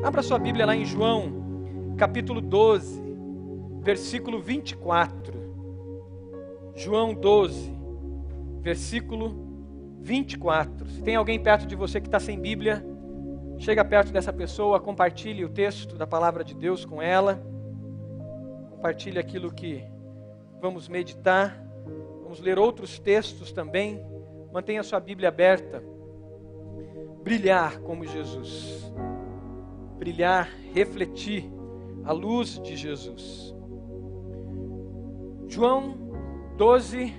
Abra sua Bíblia lá em João, capítulo 12, versículo 24. João 12, versículo 24. Se tem alguém perto de você que está sem Bíblia, chega perto dessa pessoa, compartilhe o texto da palavra de Deus com ela. Compartilhe aquilo que vamos meditar. Vamos ler outros textos também. Mantenha sua Bíblia aberta. Brilhar como Jesus. Brilhar, refletir a luz de Jesus. João 12,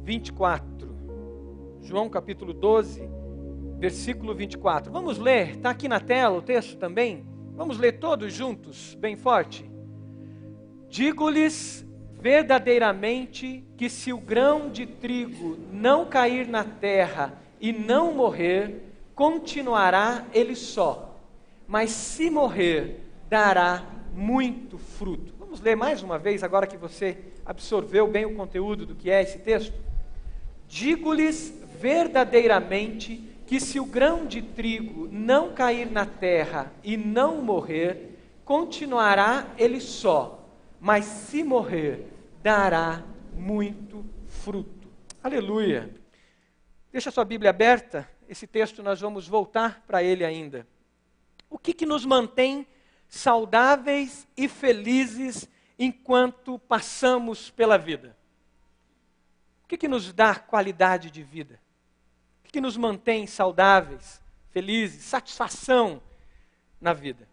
24. João capítulo 12, versículo 24. Vamos ler, está aqui na tela o texto também. Vamos ler todos juntos, bem forte. Digo-lhes verdadeiramente que se o grão de trigo não cair na terra e não morrer, continuará ele só. Mas se morrer, dará muito fruto. Vamos ler mais uma vez, agora que você absorveu bem o conteúdo do que é esse texto. Digo-lhes verdadeiramente que se o grão de trigo não cair na terra e não morrer, continuará ele só, mas se morrer, dará muito fruto. Aleluia! Deixa a sua Bíblia aberta, esse texto nós vamos voltar para ele ainda. O que nos mantém saudáveis e felizes enquanto passamos pela vida? O que nos dá qualidade de vida? O que nos mantém saudáveis, felizes, satisfação na vida?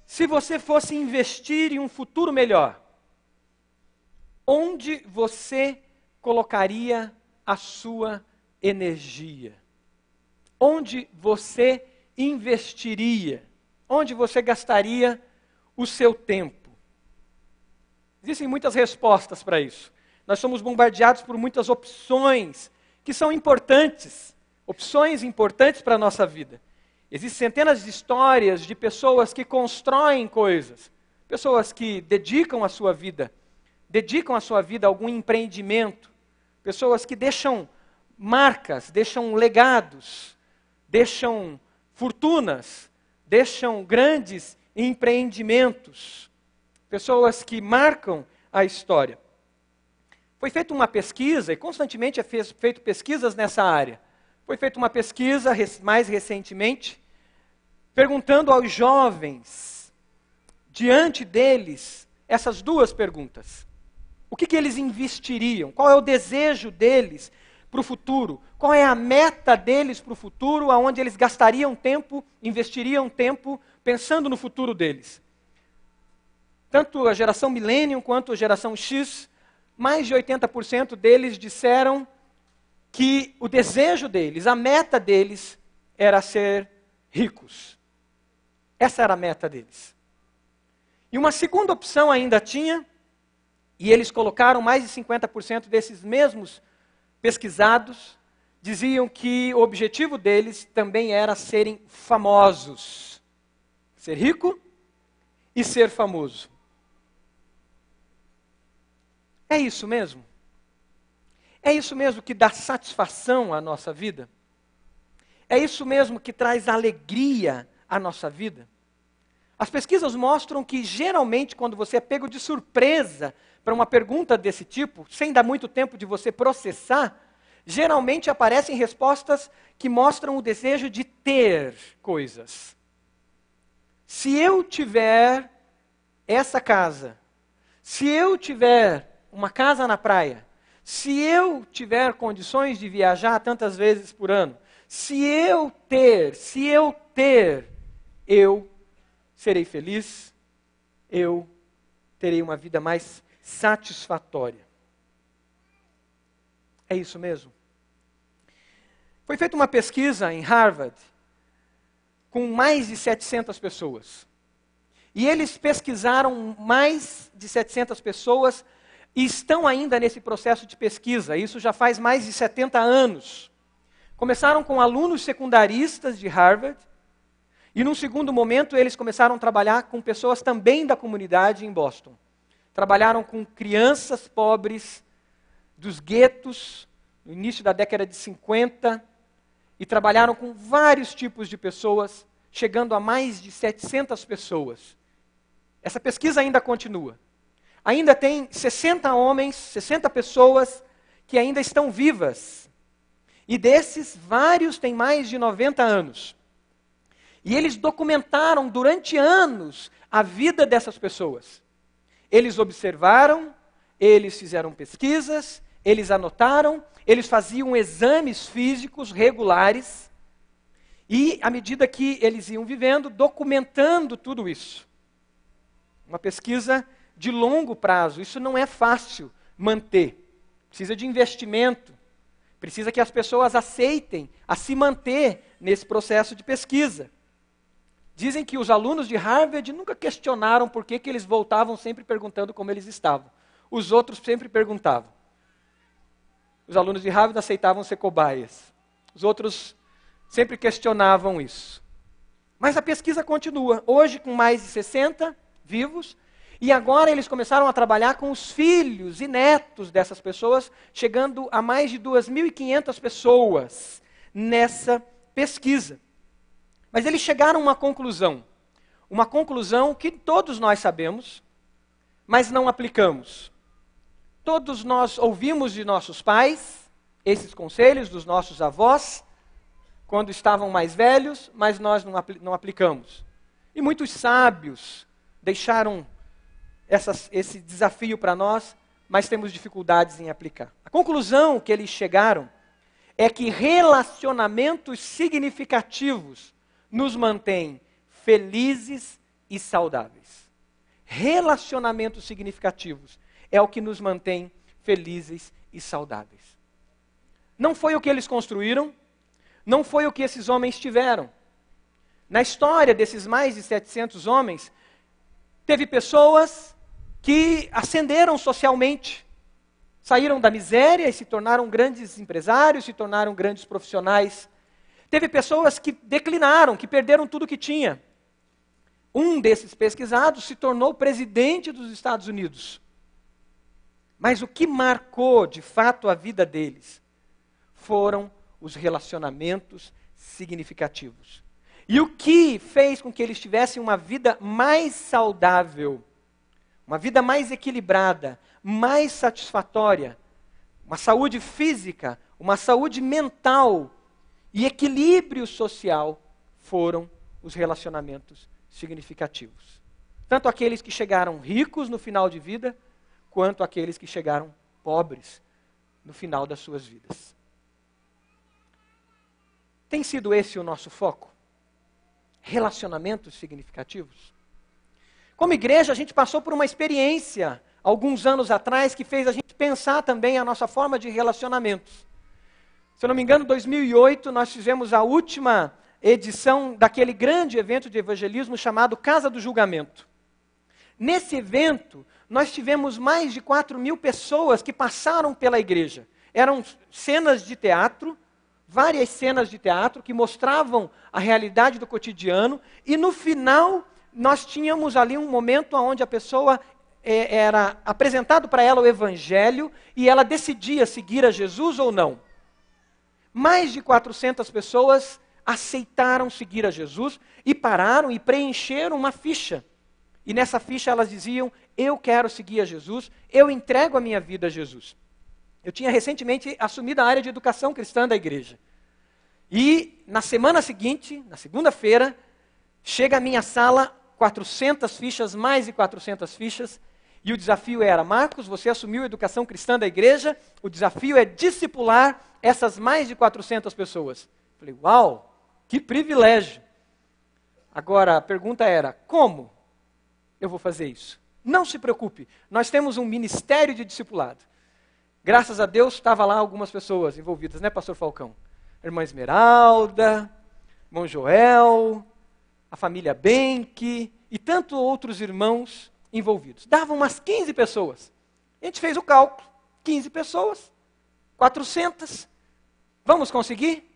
Se você fosse investir em um futuro melhor, onde você colocaria a sua energia? Onde você investiria? Onde você gastaria o seu tempo? Existem muitas respostas para isso. Nós somos bombardeados por muitas opções que são importantes, opções importantes para a nossa vida. Existem centenas de histórias de pessoas que constroem coisas, pessoas que dedicam a sua vida a algum empreendimento, pessoas que deixam marcas, deixam legados, deixam fortunas, deixam grandes empreendimentos, pessoas que marcam a história. Foi feita uma pesquisa, e constantemente é feito pesquisas nessa área. Foi feita uma pesquisa, mais recentemente, perguntando aos jovens, diante deles, essas duas perguntas. O que eles investiriam? Qual é o desejo deles para o futuro? Qual é a meta deles para o futuro, aonde eles gastariam tempo, investiriam tempo, pensando no futuro deles? Tanto a geração Millennium quanto a geração X, mais de 80% deles disseram que o desejo deles, a meta deles, era ser ricos. Essa era a meta deles. E uma segunda opção ainda tinha, e eles colocaram mais de 50% desses mesmos pesquisados, diziam que o objetivo deles também era serem famosos. Ser rico e ser famoso. É isso mesmo? É isso mesmo que dá satisfação à nossa vida? É isso mesmo que traz alegria à nossa vida? As pesquisas mostram que, geralmente, quando você é pego de surpresa para uma pergunta desse tipo, sem dar muito tempo de você processar, geralmente aparecem respostas que mostram o desejo de ter coisas. Se eu tiver essa casa, se eu tiver uma casa na praia, se eu tiver condições de viajar tantas vezes por ano, se eu ter, eu serei feliz, eu terei uma vida mais satisfatória. É isso mesmo? Foi feita uma pesquisa em Harvard com mais de 700 pessoas. E eles pesquisaram mais de 700 pessoas e estão ainda nesse processo de pesquisa. Isso já faz mais de 70 anos. Começaram com alunos secundaristas de Harvard. E num segundo momento eles começaram a trabalhar com pessoas também da comunidade em Boston. Trabalharam com crianças pobres dos guetos, no início da década de 50. e trabalharam com vários tipos de pessoas, chegando a mais de 700 pessoas. Essa pesquisa ainda continua. Ainda tem 60 homens, 60 pessoas que ainda estão vivas. E desses, vários têm mais de 90 anos. E eles documentaram durante anos a vida dessas pessoas. Eles observaram, eles fizeram pesquisas, eles anotaram, eles faziam exames físicos regulares. E, à medida que eles iam vivendo, documentando tudo isso. Uma pesquisa de longo prazo. Isso não é fácil manter. Precisa de investimento. Precisa que as pessoas aceitem a se manter nesse processo de pesquisa. Dizem que os alunos de Harvard nunca questionaram por que eles voltavam sempre perguntando como eles estavam. Os outros sempre perguntavam. Os alunos de Harvard aceitavam ser cobaias. Os outros sempre questionavam isso. Mas a pesquisa continua. Hoje, com mais de 60 vivos, e agora eles começaram a trabalhar com os filhos e netos dessas pessoas, chegando a mais de 2.500 pessoas nessa pesquisa. Mas eles chegaram a uma conclusão que todos nós sabemos, mas não aplicamos. Todos nós ouvimos de nossos pais esses conselhos, dos nossos avós, quando estavam mais velhos, mas nós não aplicamos. E muitos sábios deixaram esse desafio para nós, mas temos dificuldades em aplicar. A conclusão que eles chegaram é que relacionamentos significativos nos mantêm felizes e saudáveis. Relacionamentos significativos é o que nos mantém felizes e saudáveis. Não foi o que eles construíram, não foi o que esses homens tiveram. Na história desses mais de 700 homens, teve pessoas que ascenderam socialmente, saíram da miséria e se tornaram grandes empresários, se tornaram grandes profissionais. Teve pessoas que declinaram, que perderam tudo que tinha. Um desses pesquisados se tornou presidente dos Estados Unidos. Mas o que marcou, de fato, a vida deles foram os relacionamentos significativos. E o que fez com que eles tivessem uma vida mais saudável, uma vida mais equilibrada, mais satisfatória, uma saúde física, uma saúde mental e equilíbrio social, foram os relacionamentos significativos. Tanto aqueles que chegaram ricos no final de vida, quanto aqueles que chegaram pobres no final das suas vidas. Tem sido esse o nosso foco? Relacionamentos significativos? Como igreja, a gente passou por uma experiência, alguns anos atrás, que fez a gente pensar também a nossa forma de relacionamentos. Se eu não me engano, em 2008, nós fizemos a última edição daquele grande evento de evangelismo chamado Casa do Julgamento. Nesse evento, nós tivemos mais de 4.000 pessoas que passaram pela igreja. Eram cenas de teatro, várias cenas de teatro que mostravam a realidade do cotidiano, e no final nós tínhamos ali um momento onde a pessoa era apresentado para ela o evangelho e ela decidia seguir a Jesus ou não. Mais de 400 pessoas aceitaram seguir a Jesus e pararam e preencheram uma ficha. E nessa ficha elas diziam: eu quero seguir a Jesus, eu entrego a minha vida a Jesus. Eu tinha recentemente assumido a área de educação cristã da igreja. E na semana seguinte, na segunda-feira, chega à minha sala 400 fichas, mais de 400 fichas, e o desafio era: Marcos, você assumiu a educação cristã da igreja, o desafio é discipular essas mais de 400 pessoas. Falei, uau, que privilégio. Agora, a pergunta era: como eu vou fazer isso? Não se preocupe, nós temos um ministério de discipulado. Graças a Deus, estava lá algumas pessoas envolvidas, né, pastor Falcão? Irmã Esmeralda, irmão Joel, a família Benck e tantos outros irmãos envolvidos. Davam umas 15 pessoas. A gente fez o cálculo, 15 pessoas, 400. Vamos conseguir?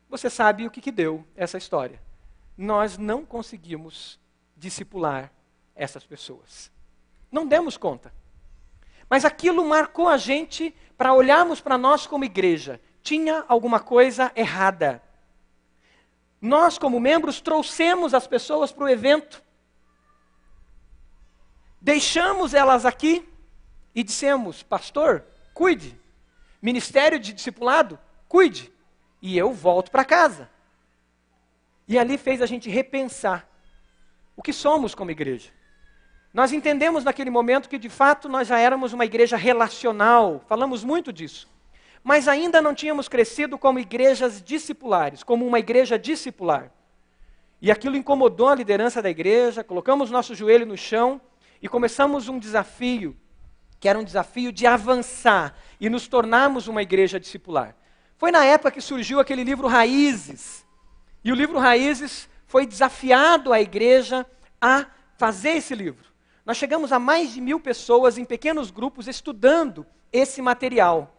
Você sabe o que deu essa história. Nós não conseguimos discipular essas pessoas. Não demos conta. Mas aquilo marcou a gente para olharmos para nós como igreja. Tinha alguma coisa errada. Nós, como membros, trouxemos as pessoas para o evento. Deixamos elas aqui e dissemos: pastor, cuide. Ministério de discipulado, cuide. E eu volto para casa. E ali fez a gente repensar o que somos como igreja. Nós entendemos naquele momento que, de fato, nós já éramos uma igreja relacional. Falamos muito disso. Mas ainda não tínhamos crescido como igrejas discipulares, como uma igreja discipular. E aquilo incomodou a liderança da igreja, colocamos nosso joelho no chão e começamos um desafio, que era um desafio de avançar e nos tornarmos uma igreja discipular. Foi na época que surgiu aquele livro Raízes. E o livro Raízes foi desafiado a igreja a fazer esse livro. Nós chegamos a mais de 1.000 pessoas em pequenos grupos estudando esse material.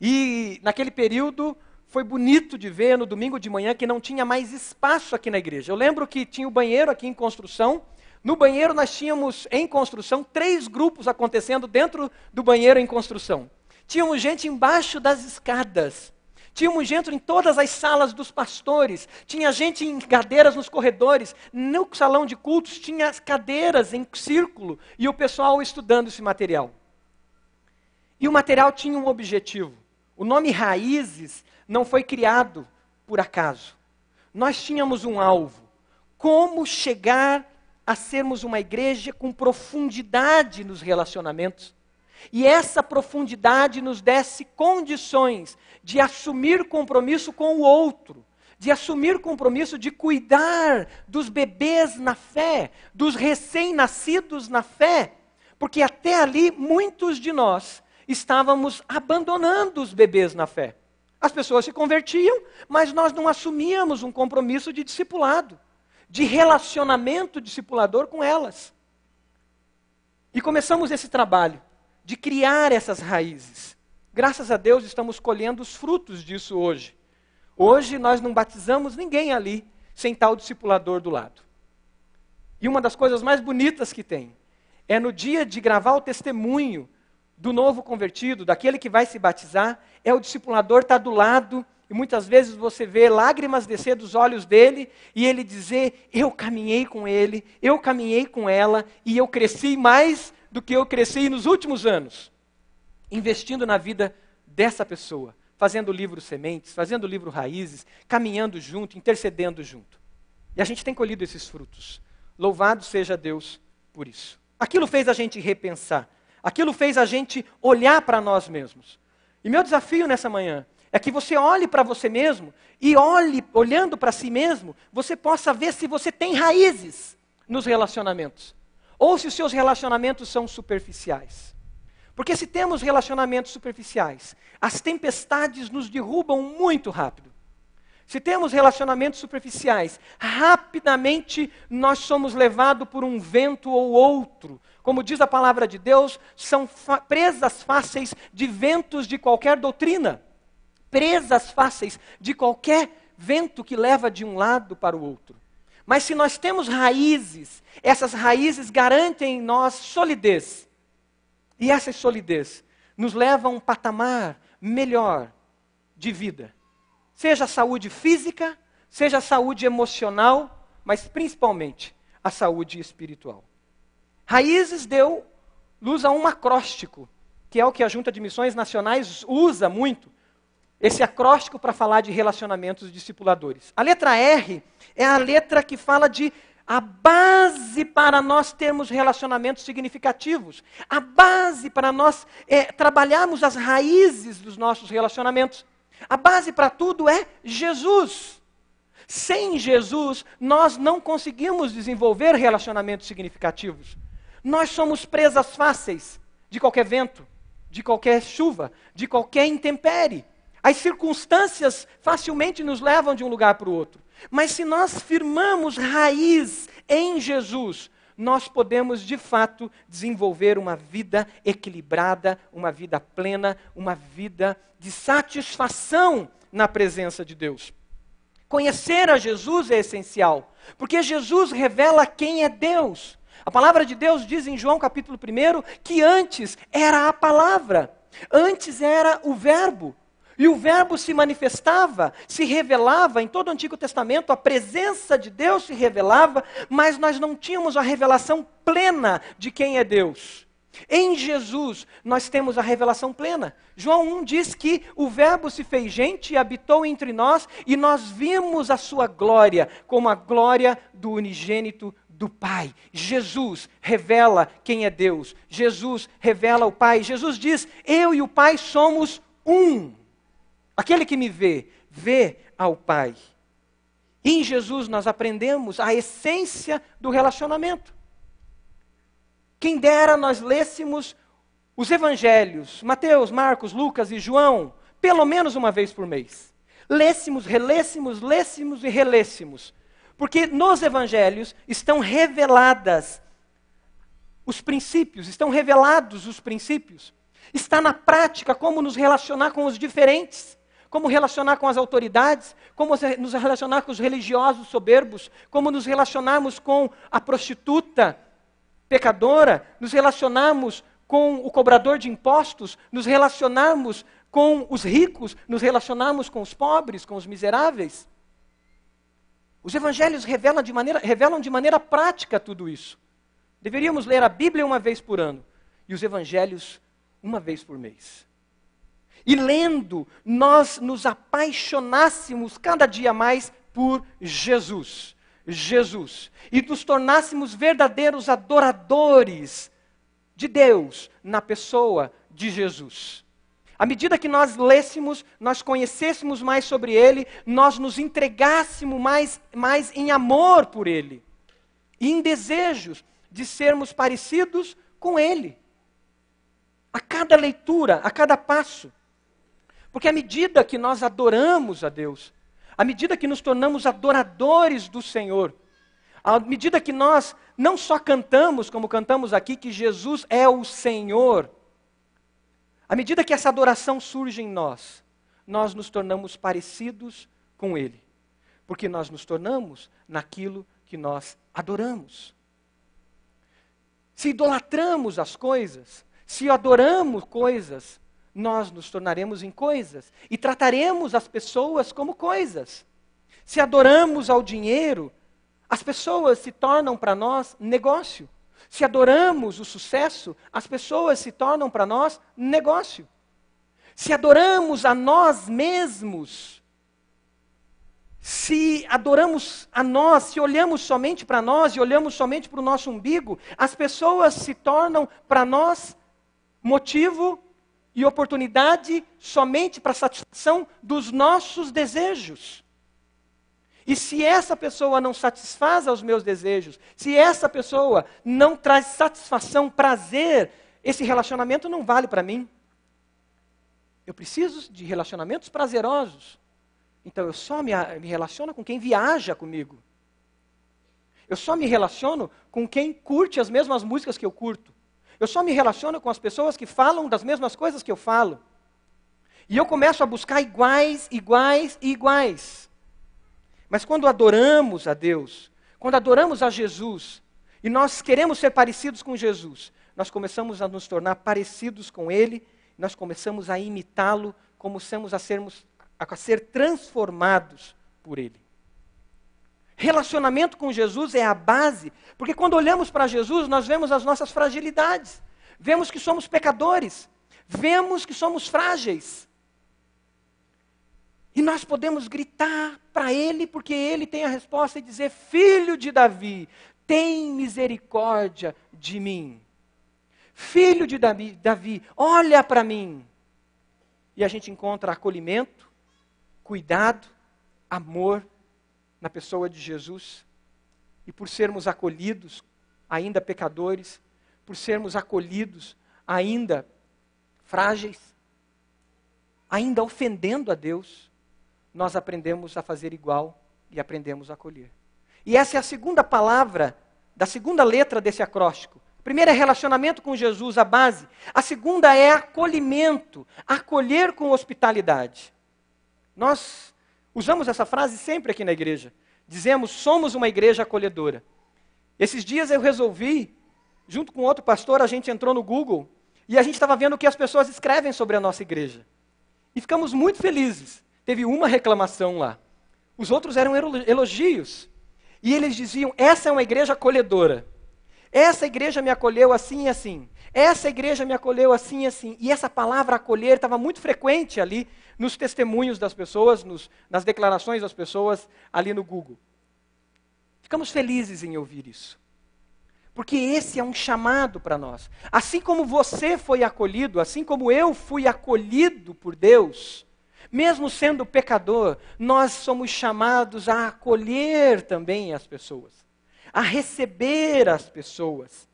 E naquele período foi bonito de ver no domingo de manhã que não tinha mais espaço aqui na igreja. Eu lembro que tinha o banheiro aqui em construção. No banheiro nós tínhamos em construção 3 grupos acontecendo dentro do banheiro em construção. Tínhamos gente embaixo das escadas. Tínhamos gente em todas as salas dos pastores. Tinha gente em cadeiras nos corredores. No salão de cultos tinha cadeiras em círculo e o pessoal estudando esse material. E o material tinha um objetivo. O nome Raízes não foi criado por acaso. Nós tínhamos um alvo. Como chegar a sermos uma igreja com profundidade nos relacionamentos. E essa profundidade nos desse condições de assumir compromisso com o outro. De assumir compromisso de cuidar dos bebês na fé, dos recém-nascidos na fé. Porque até ali muitos de nós estávamos abandonando os bebês na fé. As pessoas se convertiam, mas nós não assumíamos um compromisso de discipulado, de relacionamento discipulador com elas. E começamos esse trabalho de criar essas raízes. Graças a Deus estamos colhendo os frutos disso hoje. Hoje nós não batizamos ninguém ali sem tal discipulador do lado. E uma das coisas mais bonitas que tem é no dia de gravar o testemunho do novo convertido, daquele que vai se batizar, é o discipulador estar do lado, e muitas vezes você vê lágrimas descer dos olhos dele, e ele dizer: eu caminhei com ele, eu caminhei com ela, e eu cresci mais do que eu cresci nos últimos anos, investindo na vida dessa pessoa, fazendo o livro Sementes, fazendo o livro Raízes, caminhando junto, intercedendo junto. E a gente tem colhido esses frutos. Louvado seja Deus por isso. Aquilo fez a gente repensar. Aquilo fez a gente olhar para nós mesmos. E meu desafio nessa manhã é que você olhe para você mesmo e olhando para si mesmo, você possa ver se você tem raízes nos relacionamentos. Ou se os seus relacionamentos são superficiais. Porque se temos relacionamentos superficiais, as tempestades nos derrubam muito rápido. Se temos relacionamentos superficiais, rapidamente nós somos levados por um vento ou outro. Como diz a palavra de Deus, são presas fáceis de ventos de qualquer doutrina. Presas fáceis de qualquer vento que leva de um lado para o outro. Mas se nós temos raízes, essas raízes garantem em nós solidez. E essa solidez nos leva a um patamar melhor de vida. Seja a saúde física, seja a saúde emocional, mas principalmente a saúde espiritual. Raízes deu luz a um acróstico, que é o que a Junta de Missões Nacionais usa muito. Esse acróstico para falar de relacionamentos discipuladores. A letra R é a letra que fala de a base para nós termos relacionamentos significativos. A base para nós trabalharmos as raízes dos nossos relacionamentos. A base para tudo é Jesus. Sem Jesus, nós não conseguimos desenvolver relacionamentos significativos. Nós somos presas fáceis de qualquer vento, de qualquer chuva, de qualquer intempérie. As circunstâncias facilmente nos levam de um lugar para o outro. Mas se nós firmamos raiz em Jesus, nós podemos de fato desenvolver uma vida equilibrada, uma vida plena, uma vida de satisfação na presença de Deus. Conhecer a Jesus é essencial, porque Jesus revela quem é Deus. A palavra de Deus diz em João capítulo 1 que antes era a palavra, antes era o verbo. E o Verbo se manifestava, se revelava, em todo o Antigo Testamento, a presença de Deus se revelava, mas nós não tínhamos a revelação plena de quem é Deus. Em Jesus, nós temos a revelação plena. João 1 diz que o Verbo se fez gente e habitou entre nós, e nós vimos a sua glória, como a glória do unigênito do Pai. Jesus revela quem é Deus. Jesus revela o Pai. Jesus diz, eu e o Pai somos um. Aquele que me vê, vê ao Pai. Em Jesus nós aprendemos a essência do relacionamento. Quem dera nós lêssemos os evangelhos, Mateus, Marcos, Lucas e João, pelo menos uma vez por mês. Lêssemos, relêssemos, lêssemos e relêssemos. Porque nos evangelhos estão reveladas os princípios, estão revelados os princípios. Está na prática como nos relacionar com os diferentes, como relacionar com as autoridades, como nos relacionar com os religiosos soberbos, como nos relacionarmos com a prostituta pecadora, nos relacionarmos com o cobrador de impostos, nos relacionarmos com os ricos, nos relacionarmos com os pobres, com os miseráveis. Os evangelhos revelam de maneira prática tudo isso. Deveríamos ler a Bíblia uma vez por ano e os evangelhos uma vez por mês. E lendo, nós nos apaixonássemos cada dia mais por Jesus. Jesus. E nos tornássemos verdadeiros adoradores de Deus na pessoa de Jesus. À medida que nós lêssemos, nós conhecêssemos mais sobre Ele, nós nos entregássemos mais em amor por Ele. E em desejos de sermos parecidos com Ele. A cada leitura, a cada passo. Porque à medida que nós adoramos a Deus, à medida que nos tornamos adoradores do Senhor, à medida que nós não só cantamos, como cantamos aqui, que Jesus é o Senhor, à medida que essa adoração surge em nós, nós nos tornamos parecidos com Ele. Porque nós nos tornamos naquilo que nós adoramos. Se idolatramos as coisas, se adoramos coisas, nós nos tornaremos em coisas e trataremos as pessoas como coisas. Se adoramos ao dinheiro, as pessoas se tornam para nós negócio. Se adoramos o sucesso, as pessoas se tornam para nós negócio. Se adoramos a nós mesmos, se adoramos a nós, se olhamos somente para nós e olhamos somente para o nosso umbigo, as pessoas se tornam para nós motivo e oportunidade somente para a satisfação dos nossos desejos. E se essa pessoa não satisfaz aos meus desejos, se essa pessoa não traz satisfação, prazer, esse relacionamento não vale para mim. Eu preciso de relacionamentos prazerosos. Então eu só me relaciono com quem viaja comigo. Eu só me relaciono com quem curte as mesmas músicas que eu curto. Eu só me relaciono com as pessoas que falam das mesmas coisas que eu falo. E eu começo a buscar iguais. Mas quando adoramos a Deus, quando adoramos a Jesus, e nós queremos ser parecidos com Jesus, nós começamos a nos tornar parecidos com Ele, nós começamos a imitá-lo, começamos a ser transformados por Ele. Relacionamento com Jesus é a base, porque quando olhamos para Jesus, nós vemos as nossas fragilidades, vemos que somos pecadores, vemos que somos frágeis. E nós podemos gritar para Ele, porque Ele tem a resposta e dizer: Filho de Davi, tem misericórdia de mim. Filho de Davi, olha para mim. E a gente encontra acolhimento, cuidado, amor na pessoa de Jesus. E por sermos acolhidos, ainda pecadores, por sermos acolhidos, ainda frágeis, ainda ofendendo a Deus, nós aprendemos a fazer igual e aprendemos a acolher. E essa é a segunda palavra, da segunda letra desse acróstico. A primeira é relacionamento com Jesus, a base. A segunda é acolhimento, acolher com hospitalidade. Nós usamos essa frase sempre aqui na igreja. Dizemos, somos uma igreja acolhedora. Esses dias eu resolvi, junto com outro pastor, a gente entrou no Google e a gente estava vendo o que as pessoas escrevem sobre a nossa igreja. E ficamos muito felizes. Teve uma reclamação lá. Os outros eram elogios. E eles diziam, essa é uma igreja acolhedora. Essa igreja me acolheu assim e assim. Essa igreja me acolheu assim e assim. E essa palavra acolher estava muito frequente ali nos testemunhos das pessoas, nas declarações das pessoas ali no Google. Ficamos felizes em ouvir isso. Porque esse é um chamado para nós. Assim como você foi acolhido, assim como eu fui acolhido por Deus, mesmo sendo pecador, nós somos chamados a acolher também as pessoas, a receber as pessoas,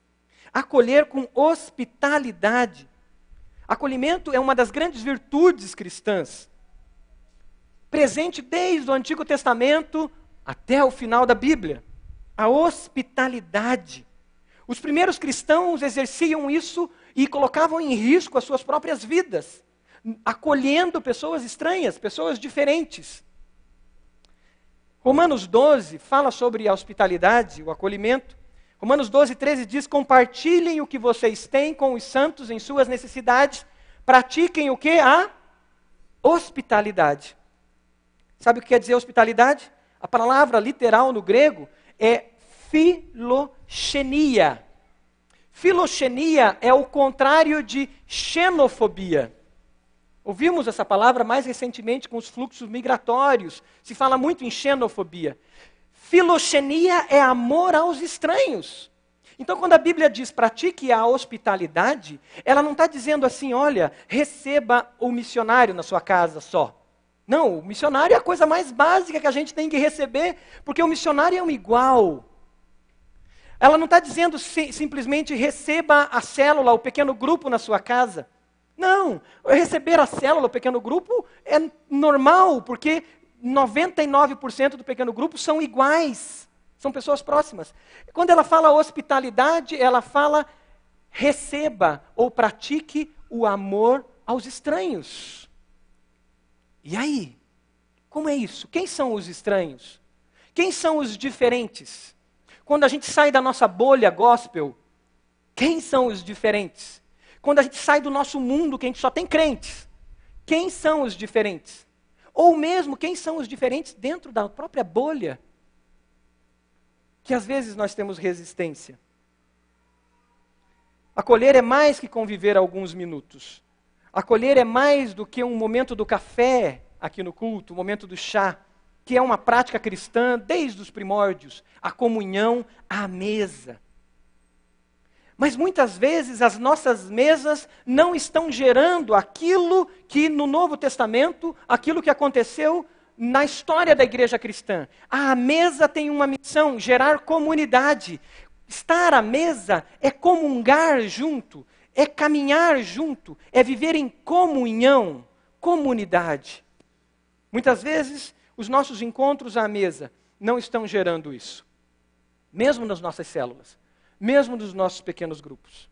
acolher com hospitalidade. Acolhimento é uma das grandes virtudes cristãs, presente desde o Antigo Testamento até o final da Bíblia. A hospitalidade. Os primeiros cristãos exerciam isso e colocavam em risco as suas próprias vidas, acolhendo pessoas estranhas, pessoas diferentes. Romanos 12 fala sobre a hospitalidade, o acolhimento. Romanos 12, 13 diz, compartilhem o que vocês têm com os santos em suas necessidades, pratiquem o que? A hospitalidade. Sabe o que quer dizer hospitalidade? A palavra literal no grego é filoxenia. Filoxenia é o contrário de xenofobia. Ouvimos essa palavra mais recentemente com os fluxos migratórios. Se fala muito em xenofobia. Filoxenia é amor aos estranhos. Então, quando a Bíblia diz pratique a hospitalidade, ela não está dizendo assim, olha, receba o missionário na sua casa só. Não, o missionário é a coisa mais básica que a gente tem que receber, porque o missionário é um igual. Ela não está dizendo simplesmente receba a célula, o pequeno grupo na sua casa. Não, receber a célula, o pequeno grupo é normal, porque 99% do pequeno grupo são iguais, são pessoas próximas. Quando ela fala hospitalidade, ela fala receba ou pratique o amor aos estranhos. E aí? Como é isso? Quem são os estranhos? Quem são os diferentes? Quando a gente sai da nossa bolha gospel, quem são os diferentes? Quando a gente sai do nosso mundo, que a gente só tem crentes, quem são os diferentes? Ou mesmo, quem são os diferentes dentro da própria bolha? Que às vezes nós temos resistência. Acolher é mais que conviver alguns minutos. Acolher é mais do que um momento do café aqui no culto, o momento do chá, que é uma prática cristã desde os primórdios, a comunhão à mesa. Mas muitas vezes as nossas mesas não estão gerando aquilo que no Novo Testamento, aquilo que aconteceu na história da igreja cristã. A mesa tem uma missão, gerar comunidade. Estar à mesa é comungar junto, é caminhar junto, é viver em comunhão, comunidade. Muitas vezes os nossos encontros à mesa não estão gerando isso. Mesmo nas nossas células. Mesmo nos nossos pequenos grupos.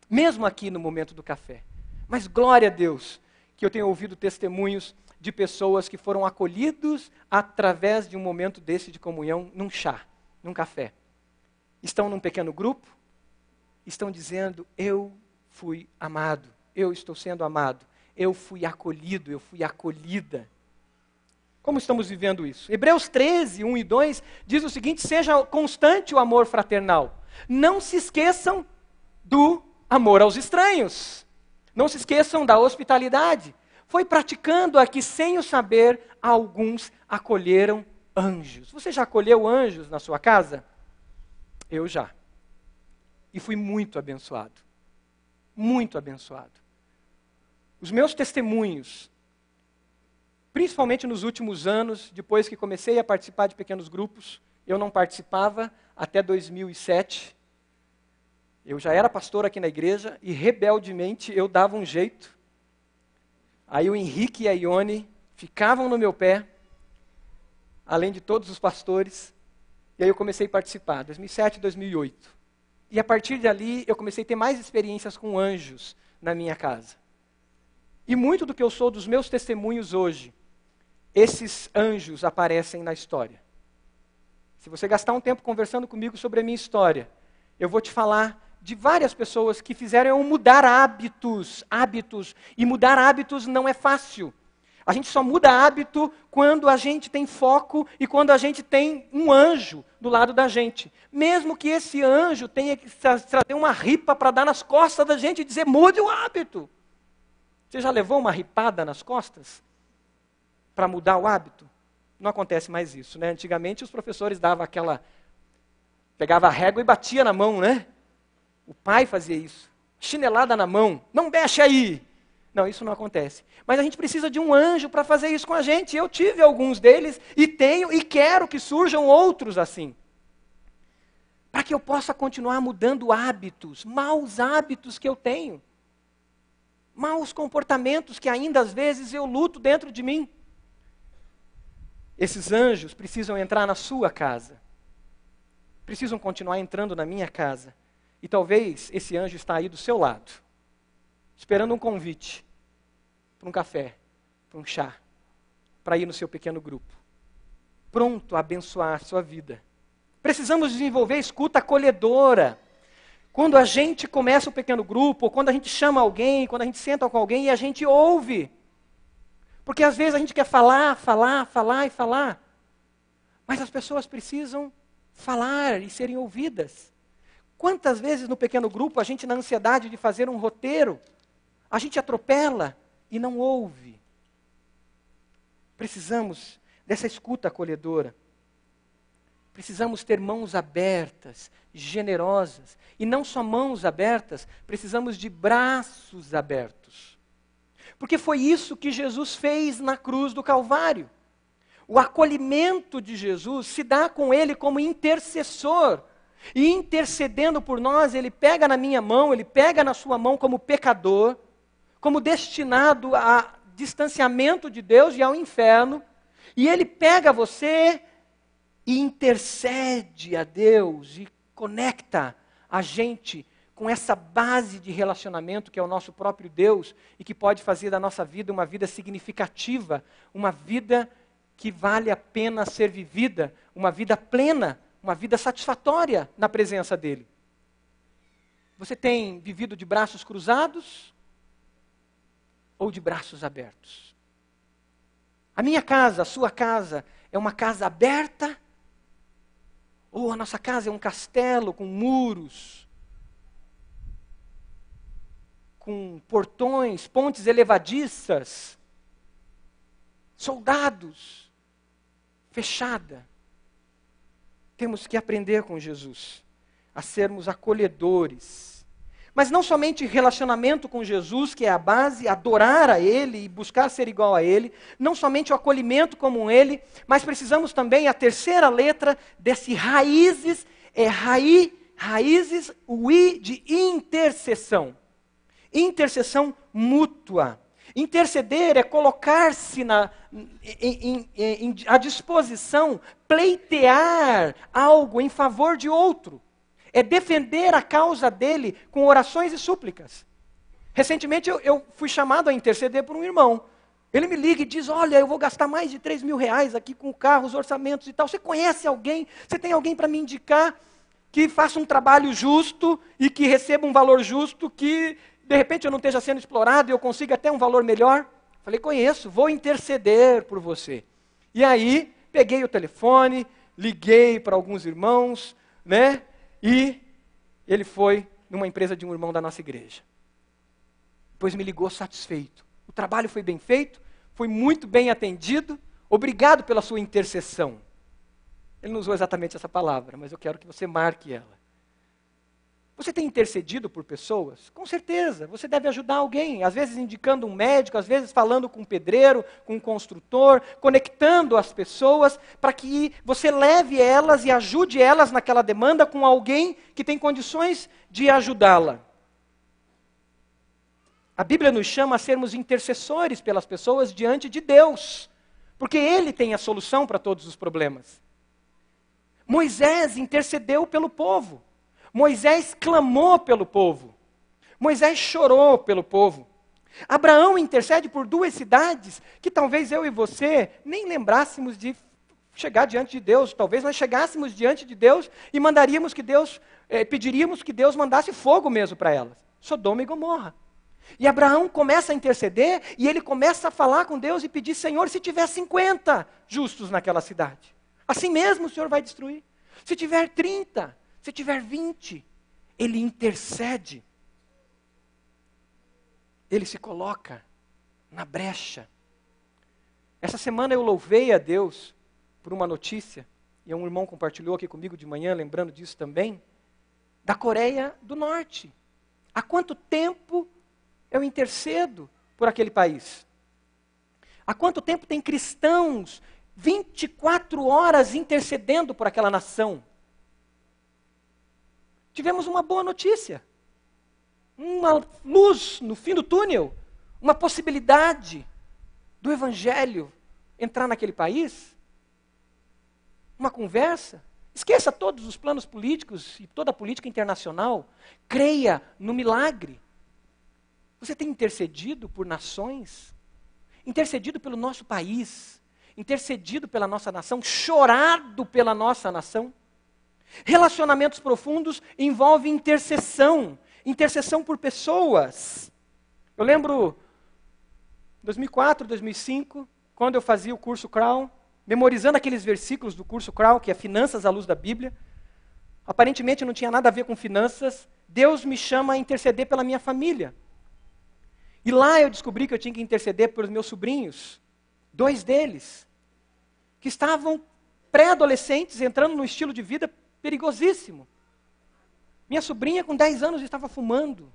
Mesmo aqui no momento do café. Mas glória a Deus que eu tenho ouvido testemunhos de pessoas que foram acolhidos através de um momento desse de comunhão, num chá, num café. Estão num pequeno grupo, estão dizendo, eu fui amado, eu estou sendo amado, eu fui acolhido, eu fui acolhida. Como estamos vivendo isso? Hebreus 13, 1 e 2 diz o seguinte, seja constante o amor fraternal. Não se esqueçam do amor aos estranhos. Não se esqueçam da hospitalidade. Foi praticando aqui sem o saber, alguns acolheram anjos. Você já acolheu anjos na sua casa? Eu já. E fui muito abençoado. Muito abençoado. Os meus testemunhos, principalmente nos últimos anos, depois que comecei a participar de pequenos grupos, eu não participava até 2007. Eu já era pastor aqui na igreja e rebeldemente eu dava um jeito. Aí o Henrique e a Ione ficavam no meu pé, além de todos os pastores. E aí eu comecei a participar, 2007, 2008. E a partir dali eu comecei a ter mais experiências com anjos na minha casa. E muito do que eu sou dos meus testemunhos hoje, esses anjos aparecem na história. Se você gastar um tempo conversando comigo sobre a minha história, eu vou te falar de várias pessoas que fizeram eu mudar hábitos. E mudar hábitos não é fácil. A gente só muda hábito quando a gente tem foco e quando a gente tem um anjo do lado da gente. Mesmo que esse anjo tenha que trazer uma ripa para dar nas costas da gente e dizer, mude o hábito. Você já levou uma ripada nas costas para mudar o hábito? Não acontece mais isso, né? Antigamente os professores davam pegava a régua e batia na mão, né? O pai fazia isso. Chinelada na mão. Não mexe aí. Não, isso não acontece. Mas a gente precisa de um anjo para fazer isso com a gente. Eu tive alguns deles e tenho e quero que surjam outros assim. Para que eu possa continuar mudando hábitos, maus hábitos que eu tenho. Maus comportamentos que ainda às vezes eu luto dentro de mim. Esses anjos precisam entrar na sua casa. Precisam continuar entrando na minha casa. E talvez esse anjo está aí do seu lado, esperando um convite para um café, para um chá, para ir no seu pequeno grupo, pronto a abençoar a sua vida. Precisamos desenvolver escuta acolhedora. Quando a gente começa o pequeno grupo, ou quando a gente chama alguém, quando a gente senta com alguém e a gente ouve. Porque às vezes a gente quer falar. Mas as pessoas precisam falar e serem ouvidas. Quantas vezes no pequeno grupo a gente, na ansiedade de fazer um roteiro, a gente atropela e não ouve. Precisamos dessa escuta acolhedora. Precisamos ter mãos abertas, generosas. E não só mãos abertas, precisamos de braços abertos. Porque foi isso que Jesus fez na cruz do Calvário. O acolhimento de Jesus se dá com Ele como intercessor. E intercedendo por nós, Ele pega na minha mão, Ele pega na sua mão como pecador, como destinado a distanciamento de Deus e ao inferno. E Ele pega você e intercede a Deus e conecta a gente com essa base de relacionamento que é o nosso próprio Deus e que pode fazer da nossa vida uma vida significativa, uma vida que vale a pena ser vivida, uma vida plena, uma vida satisfatória na presença dEle. Você tem vivido de braços cruzados ou de braços abertos? A minha casa, a sua casa, é uma casa aberta? Ou a nossa casa é um castelo com muros, com portões, pontes elevadiças, soldados, fechada? Temos que aprender com Jesus a sermos acolhedores. Mas não somente relacionamento com Jesus, que é a base, adorar a Ele e buscar ser igual a Ele. Não somente o acolhimento como Ele, mas precisamos também, a terceira letra desse raízes, raízes, o I de intercessão. Intercessão mútua. Interceder é colocar-se à disposição, pleitear algo em favor de outro. É defender a causa dele com orações e súplicas. Recentemente eu fui chamado a interceder por um irmão. Ele me liga e diz, olha, eu vou gastar mais de 3 mil reais aqui com o carro, os orçamentos e tal. Você conhece alguém? Você tem alguém para me indicar que faça um trabalho justo e que receba um valor justo, que de repente eu não esteja sendo explorado e eu consiga até um valor melhor? Falei, conheço, vou interceder por você. E aí, peguei o telefone, liguei para alguns irmãos, né? E ele foi numa empresa de um irmão da nossa igreja. Depois me ligou satisfeito. O trabalho foi bem feito, foi muito bem atendido. Obrigado pela sua intercessão. Ele não usou exatamente essa palavra, mas eu quero que você marque ela. Você tem intercedido por pessoas? Com certeza, você deve ajudar alguém, às vezes indicando um médico, às vezes falando com um pedreiro, com um construtor, conectando as pessoas para que você leve elas e ajude elas naquela demanda com alguém que tem condições de ajudá-la. A Bíblia nos chama a sermos intercessores pelas pessoas diante de Deus, porque Ele tem a solução para todos os problemas. Moisés intercedeu pelo povo. Moisés clamou pelo povo. Moisés chorou pelo povo. Abraão intercede por 2 cidades que talvez eu e você nem lembrássemos de chegar diante de Deus. Talvez nós chegássemos diante de Deus e pediríamos que Deus mandasse fogo mesmo para elas. Sodoma e Gomorra. E Abraão começa a interceder e ele começa a falar com Deus e pedir: Senhor, se tiver 50 justos naquela cidade, assim mesmo o Senhor vai destruir. Se tiver 30, se tiver 20, ele intercede. Ele se coloca na brecha. Essa semana eu louvei a Deus por uma notícia, e um irmão compartilhou aqui comigo de manhã, lembrando disso também, da Coreia do Norte. Há quanto tempo eu intercedo por aquele país? Há quanto tempo tem cristãos 24 horas intercedendo por aquela nação? Tivemos uma boa notícia. Uma luz no fim do túnel. Uma possibilidade do evangelho entrar naquele país. Uma conversa. Esqueça todos os planos políticos e toda a política internacional. Creia no milagre. Você tem intercedido por nações? Intercedido pelo nosso país? Intercedido pela nossa nação? Chorado pela nossa nação? Relacionamentos profundos envolvem intercessão. Intercessão por pessoas. Eu lembro, 2004, 2005, quando eu fazia o curso Crown, memorizando aqueles versículos do curso Crown, que é Finanças à Luz da Bíblia. Aparentemente não tinha nada a ver com finanças. Deus me chama a interceder pela minha família. E lá eu descobri que eu tinha que interceder pelos meus sobrinhos, 2 deles, que estavam pré-adolescentes, entrando num estilo de vida perigosíssimo. Minha sobrinha com 10 anos estava fumando.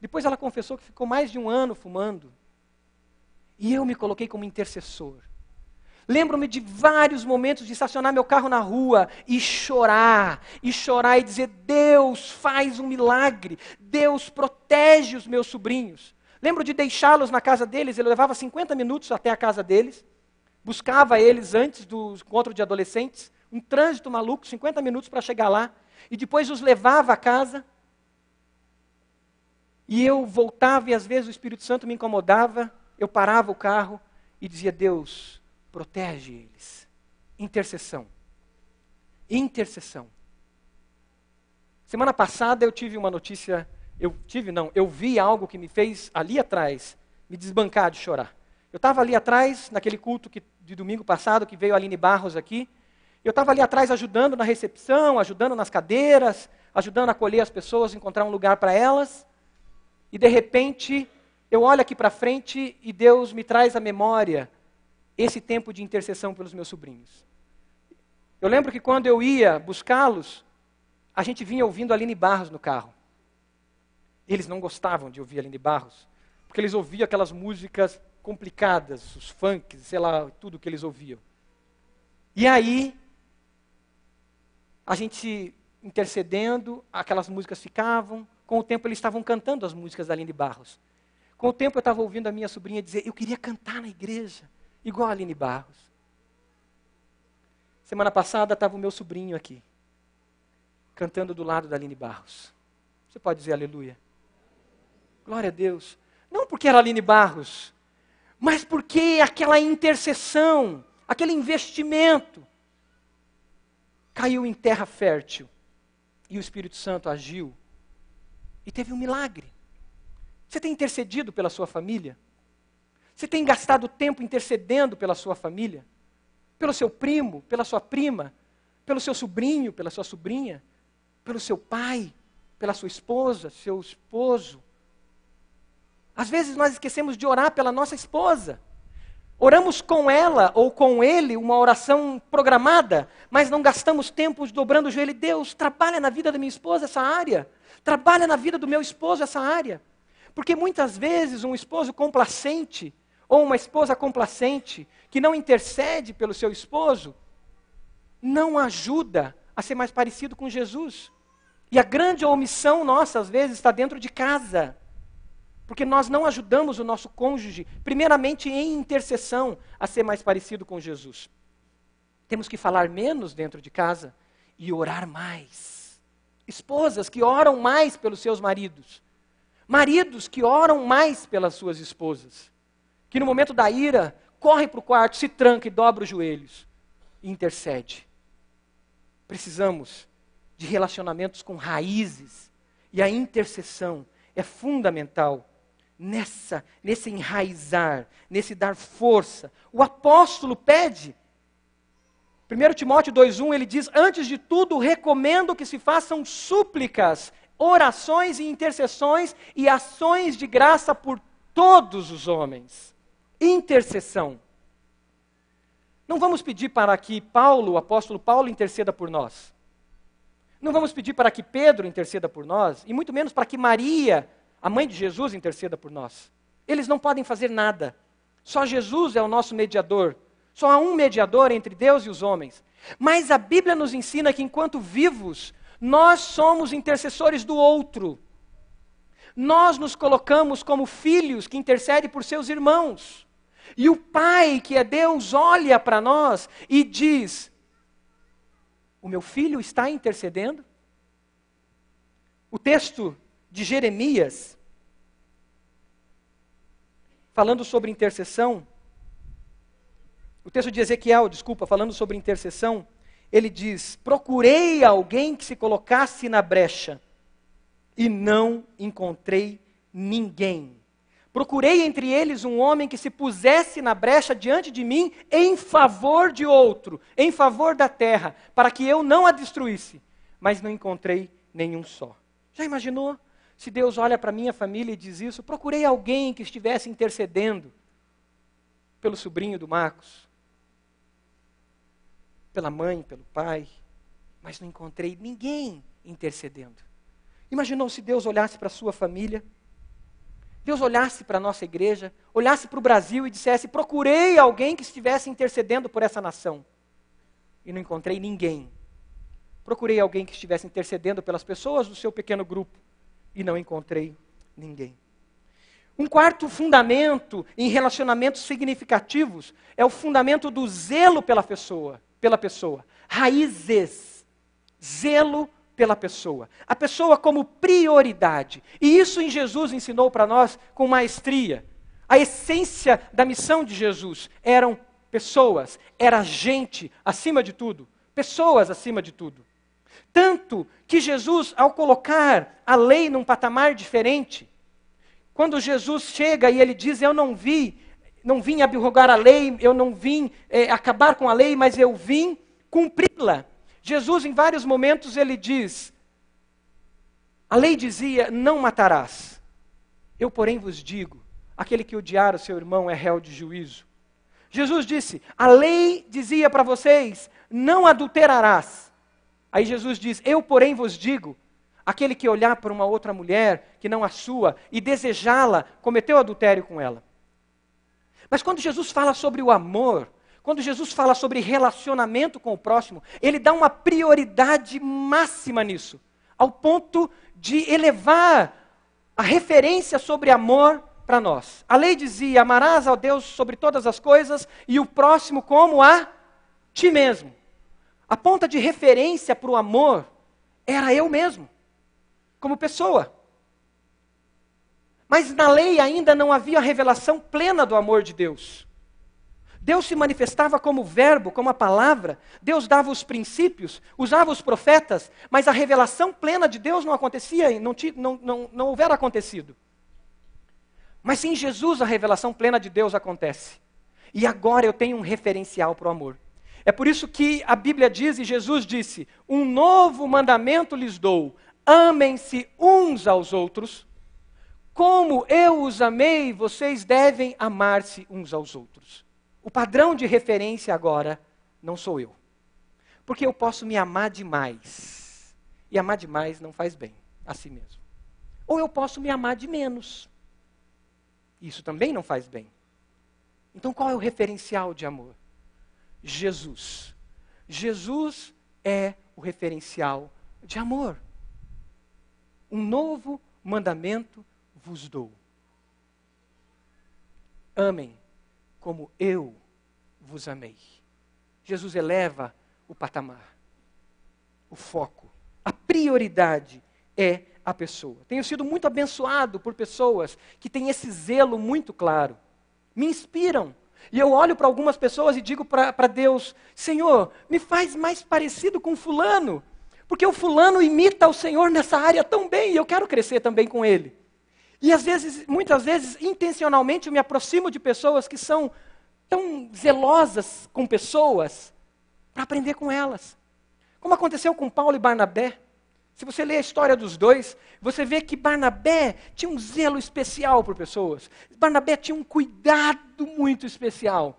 Depois ela confessou que ficou mais de 1 ano fumando. E eu me coloquei como intercessor. Lembro-me de vários momentos de estacionar meu carro na rua e chorar e dizer: Deus faz um milagre, Deus protege os meus sobrinhos. Lembro de deixá-los na casa deles, eu levava 50 minutos até a casa deles, buscava eles antes do encontro de adolescentes, um trânsito maluco, 50 minutos para chegar lá, e depois os levava a casa, e eu voltava e às vezes o Espírito Santo me incomodava, eu parava o carro e dizia: Deus, protege eles. Intercessão. Intercessão. Semana passada eu tive uma notícia, eu vi algo que me fez ali atrás me desbancar de chorar. Eu estava ali atrás, naquele culto de domingo passado, que veio a Aline Barros aqui. Eu estava ali atrás ajudando na recepção, ajudando nas cadeiras, ajudando a acolher as pessoas, encontrar um lugar para elas. E de repente, eu olho aqui para frente e Deus me traz à memória esse tempo de intercessão pelos meus sobrinhos. Eu lembro que quando eu ia buscá-los, a gente vinha ouvindo a Aline Barros no carro. Eles não gostavam de ouvir a Aline Barros, porque eles ouviam aquelas músicas complicadas, os funks, sei lá, tudo que eles ouviam. E aí, a gente intercedendo, aquelas músicas ficavam, com o tempo eles estavam cantando as músicas da Aline Barros. Com o tempo eu estava ouvindo a minha sobrinha dizer: eu queria cantar na igreja, igual a Aline Barros. Semana passada estava o meu sobrinho aqui, cantando do lado da Aline Barros. Você pode dizer aleluia? Glória a Deus. Não porque era Aline Barros, mas porque aquela intercessão, aquele investimento, caiu em terra fértil. E o Espírito Santo agiu. E teve um milagre. Você tem intercedido pela sua família? Você tem gastado tempo intercedendo pela sua família? Pelo seu primo, pela sua prima, pelo seu sobrinho, pela sua sobrinha, pelo seu pai, pela sua esposa, seu esposo. Às vezes nós esquecemos de orar pela nossa esposa. Oramos com ela ou com ele uma oração programada, mas não gastamos tempo dobrando o joelho. Deus, trabalha na vida da minha esposa essa área. Trabalha na vida do meu esposo essa área. Porque muitas vezes um esposo complacente ou uma esposa complacente que não intercede pelo seu esposo não ajuda a ser mais parecido com Jesus. E a grande omissão nossa, às vezes, está dentro de casa. Porque nós não ajudamos o nosso cônjuge, primeiramente em intercessão, a ser mais parecido com Jesus. Temos que falar menos dentro de casa e orar mais. Esposas que oram mais pelos seus maridos. Maridos que oram mais pelas suas esposas. Que no momento da ira, corre para o quarto, se tranca e dobra os joelhos. E intercede. Precisamos de relacionamentos com raízes. E a intercessão é fundamental nesse enraizar, nesse dar força. O apóstolo pede. 1 Timóteo 2,1 ele diz: antes de tudo recomendo que se façam súplicas, orações e intercessões e ações de graça por todos os homens. Intercessão. Não vamos pedir para que Paulo, o apóstolo Paulo, interceda por nós. Não vamos pedir para que Pedro interceda por nós, e muito menos para que Maria, a mãe de Jesus, interceda por nós. Eles não podem fazer nada. Só Jesus é o nosso mediador. Só há um mediador entre Deus e os homens. Mas a Bíblia nos ensina que enquanto vivos, nós somos intercessores do outro. Nós nos colocamos como filhos que intercedem por seus irmãos. E o Pai, que é Deus, olha para nós e diz: o meu filho está intercedendo? O texto de Jeremias, falando sobre intercessão, o texto de Ezequiel, falando sobre intercessão, ele diz: procurei alguém que se colocasse na brecha e não encontrei ninguém. Procurei entre eles um homem que se pusesse na brecha diante de mim em favor de outro, em favor da terra, para que eu não a destruísse, mas não encontrei nenhum só. Já imaginou? Se Deus olha para a minha família e diz isso: procurei alguém que estivesse intercedendo pelo sobrinho do Marcos, pela mãe, pelo pai, mas não encontrei ninguém intercedendo. Imaginou se Deus olhasse para a sua família? Deus olhasse para a nossa igreja, olhasse para o Brasil e dissesse: procurei alguém que estivesse intercedendo por essa nação, e não encontrei ninguém. Procurei alguém que estivesse intercedendo pelas pessoas do seu pequeno grupo, e não encontrei ninguém. Um quarto fundamento em relacionamentos significativos é o fundamento do zelo pela pessoa. Raízes. Zelo pela pessoa. A pessoa como prioridade. E isso em Jesus ensinou para nós com maestria. A essência da missão de Jesus eram pessoas, era gente acima de tudo. Pessoas acima de tudo. Tanto que Jesus, ao colocar a lei num patamar diferente, quando Jesus chega e ele diz: eu não vim abrogar a lei, eu não vim acabar com a lei, mas eu vim cumpri-la. Jesus, em vários momentos, ele diz: a lei dizia: não matarás. Eu, porém, vos digo: aquele que odiar o seu irmão é réu de juízo. Jesus disse: a lei dizia para vocês: não adulterarás. Aí Jesus diz: eu, porém, vos digo: aquele que olhar para uma outra mulher, que não a sua, e desejá-la, cometeu adultério com ela. Mas quando Jesus fala sobre o amor, quando Jesus fala sobre relacionamento com o próximo, ele dá uma prioridade máxima nisso, ao ponto de elevar a referência sobre amor para nós. A lei dizia: amarás a Deus sobre todas as coisas e o próximo como a ti mesmo. A ponta de referência para o amor era eu mesmo, como pessoa. Mas na lei ainda não havia a revelação plena do amor de Deus. Deus se manifestava como verbo, como a palavra. Deus dava os princípios, usava os profetas, mas a revelação plena de Deus não acontecia, não houvera acontecido. Mas em Jesus a revelação plena de Deus acontece. E agora eu tenho um referencial para o amor. É por isso que a Bíblia diz, e Jesus disse: um novo mandamento lhes dou, amem-se uns aos outros. Como eu os amei, vocês devem amar-se uns aos outros. O padrão de referência agora não sou eu. Porque eu posso me amar demais. E amar demais não faz bem a si mesmo. Ou eu posso me amar de menos. Isso também não faz bem. Então qual é o referencial de amor? Jesus. Jesus é o referencial de amor. Um novo mandamento vos dou. Amem como eu vos amei. Jesus eleva o patamar, o foco, a prioridade é a pessoa. Tenho sido muito abençoado por pessoas que têm esse zelo muito claro. Me inspiram. E eu olho para algumas pessoas e digo para Deus: Senhor, me faz mais parecido com fulano, porque o fulano imita o Senhor nessa área tão bem e eu quero crescer também com ele. E às vezes, muitas vezes, intencionalmente, eu me aproximo de pessoas que são tão zelosas com pessoas para aprender com elas. Como aconteceu com Paulo e Barnabé. Se você ler a história dos dois, você vê que Barnabé tinha um zelo especial por pessoas. Barnabé tinha um cuidado muito especial.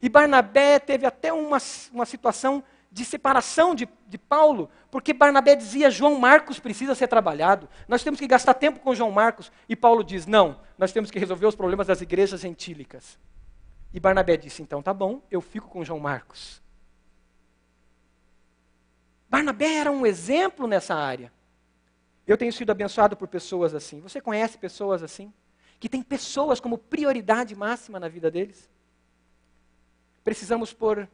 E Barnabé teve até uma situação de separação de Paulo, porque Barnabé dizia, João Marcos precisa ser trabalhado. Nós temos que gastar tempo com João Marcos. E Paulo diz, não, nós temos que resolver os problemas das igrejas gentílicas. E Barnabé disse, então tá bom, eu fico com João Marcos. Barnabé era um exemplo nessa área. Eu tenho sido abençoado por pessoas assim. Você conhece pessoas assim? Que tem pessoas como prioridade máxima na vida deles? Precisamos pôr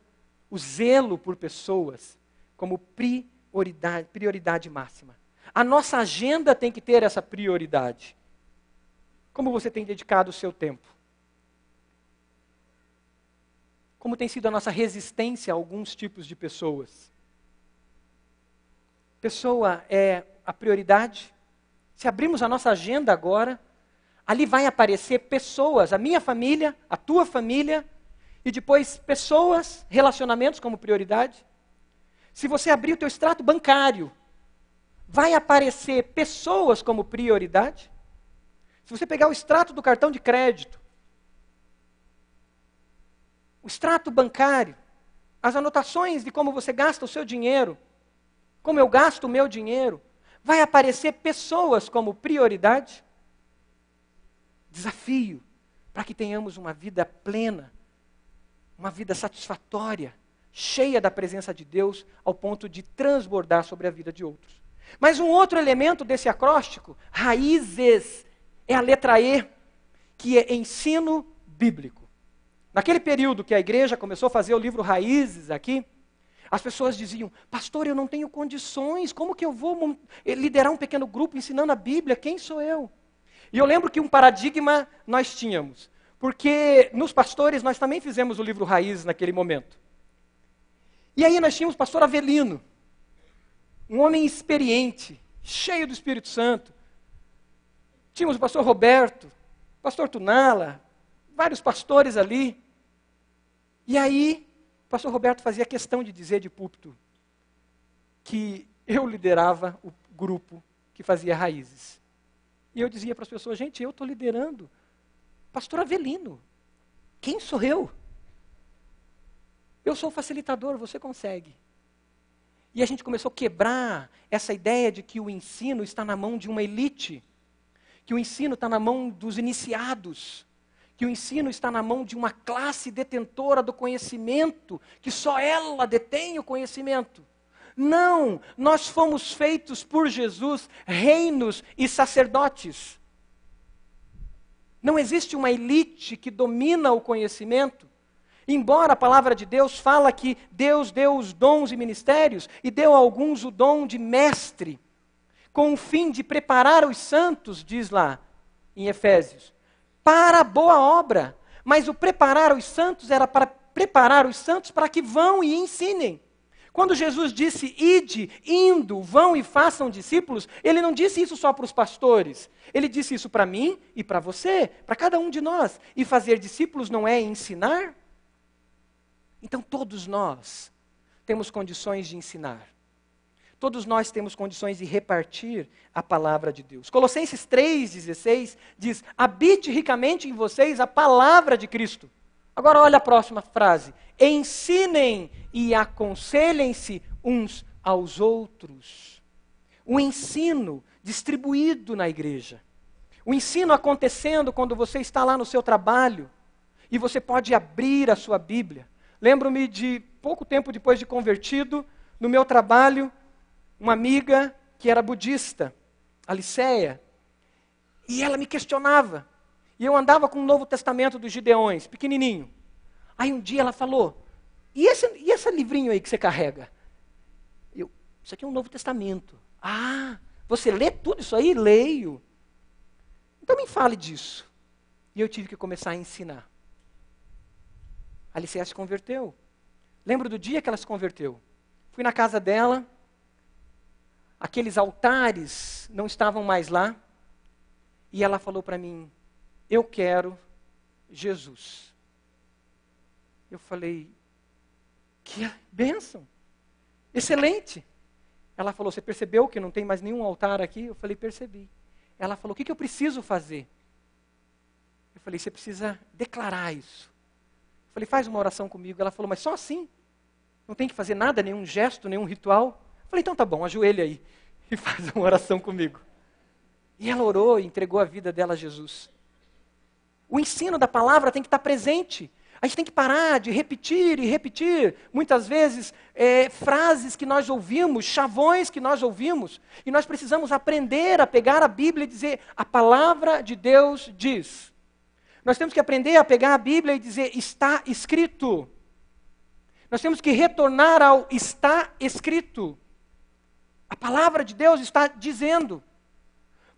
o zelo por pessoas como prioridade máxima. A nossa agenda tem que ter essa prioridade. Como você tem dedicado o seu tempo? Como tem sido a nossa resistência a alguns tipos de pessoas? Pessoa é a prioridade. Se abrirmos a nossa agenda agora, ali vai aparecer pessoas, a minha família, a tua família, e depois pessoas, relacionamentos como prioridade. Se você abrir o teu extrato bancário, vai aparecer pessoas como prioridade. Se você pegar o extrato do cartão de crédito, o extrato bancário, as anotações de como você gasta o seu dinheiro, como eu gasto o meu dinheiro, vai aparecer pessoas como prioridade. Desafio para que tenhamos uma vida plena, uma vida satisfatória, cheia da presença de Deus, ao ponto de transbordar sobre a vida de outros. Mas um outro elemento desse acróstico, raízes, é a letra E, que é ensino bíblico. Naquele período que a igreja começou a fazer o livro Raízes aqui, as pessoas diziam, pastor, eu não tenho condições, como que eu vou liderar um pequeno grupo ensinando a Bíblia? Quem sou eu? E eu lembro que um paradigma nós tínhamos, porque nos pastores nós também fizemos o livro Raízes naquele momento. E aí nós tínhamos o pastor Avelino, um homem experiente, cheio do Espírito Santo. Tínhamos o pastor Roberto, pastor Tunala, vários pastores ali. E aí o pastor Roberto fazia questão de dizer de púlpito que eu liderava o grupo que fazia Raízes. E eu dizia para as pessoas, gente, eu estou liderando pastor Avelino. Quem sou eu? Eu sou o facilitador, você consegue. E a gente começou a quebrar essa ideia de que o ensino está na mão de uma elite, que o ensino está na mão dos iniciados, que o ensino está na mão de uma classe detentora do conhecimento, que só ela detém o conhecimento. Não, nós fomos feitos por Jesus reinos e sacerdotes. Não existe uma elite que domina o conhecimento. Embora a palavra de Deus fala que Deus deu os dons e ministérios, e deu a alguns o dom de mestre, com o fim de preparar os santos, diz lá em Efésios, para a boa obra. Mas o preparar os santos era para preparar os santos para que vão e ensinem. Quando Jesus disse, ide, indo, vão e façam discípulos, ele não disse isso só para os pastores. Ele disse isso para mim e para você, para cada um de nós. E fazer discípulos não é ensinar? Então todos nós temos condições de ensinar. Todos nós temos condições de repartir a palavra de Deus. Colossenses 3,16 diz, habite ricamente em vocês a palavra de Cristo. Agora olha a próxima frase. Ensinem e aconselhem-se uns aos outros. O ensino distribuído na igreja. O ensino acontecendo quando você está lá no seu trabalho e você pode abrir a sua Bíblia. Lembro-me de pouco tempo depois de convertido, no meu trabalho, uma amiga que era budista, Aliceia, e ela me questionava. E eu andava com o Novo Testamento dos Gideões, pequenininho. Aí um dia ela falou, e esse livrinho aí que você carrega? Isso aqui é um Novo Testamento. Ah, você lê tudo isso aí? Leio. Então me fale disso. E eu tive que começar a ensinar. A Aliceia se converteu. Lembro do dia que ela se converteu. Fui na casa dela, aqueles altares não estavam mais lá, E ela falou para mim, eu quero Jesus. Eu falei, que bênção, excelente. Ela falou, você percebeu que não tem mais nenhum altar aqui? Eu falei, percebi. Ela falou, o que eu preciso fazer? Eu falei, você precisa declarar isso. Eu falei, faz uma oração comigo. Ela falou, mas só assim? Não tem que fazer nada, nenhum gesto, nenhum ritual? Eu falei, então tá bom, ajoelha aí e faz uma oração comigo. E ela orou e entregou a vida dela a Jesus. O ensino da palavra tem que estar presente. A gente tem que parar de repetir e repetir, muitas vezes, frases que nós ouvimos, chavões que nós ouvimos. E nós precisamos aprender a pegar a Bíblia e dizer, a palavra de Deus diz. Nós temos que aprender a pegar a Bíblia e dizer, está escrito. Nós temos que retornar ao está escrito. A palavra de Deus está dizendo.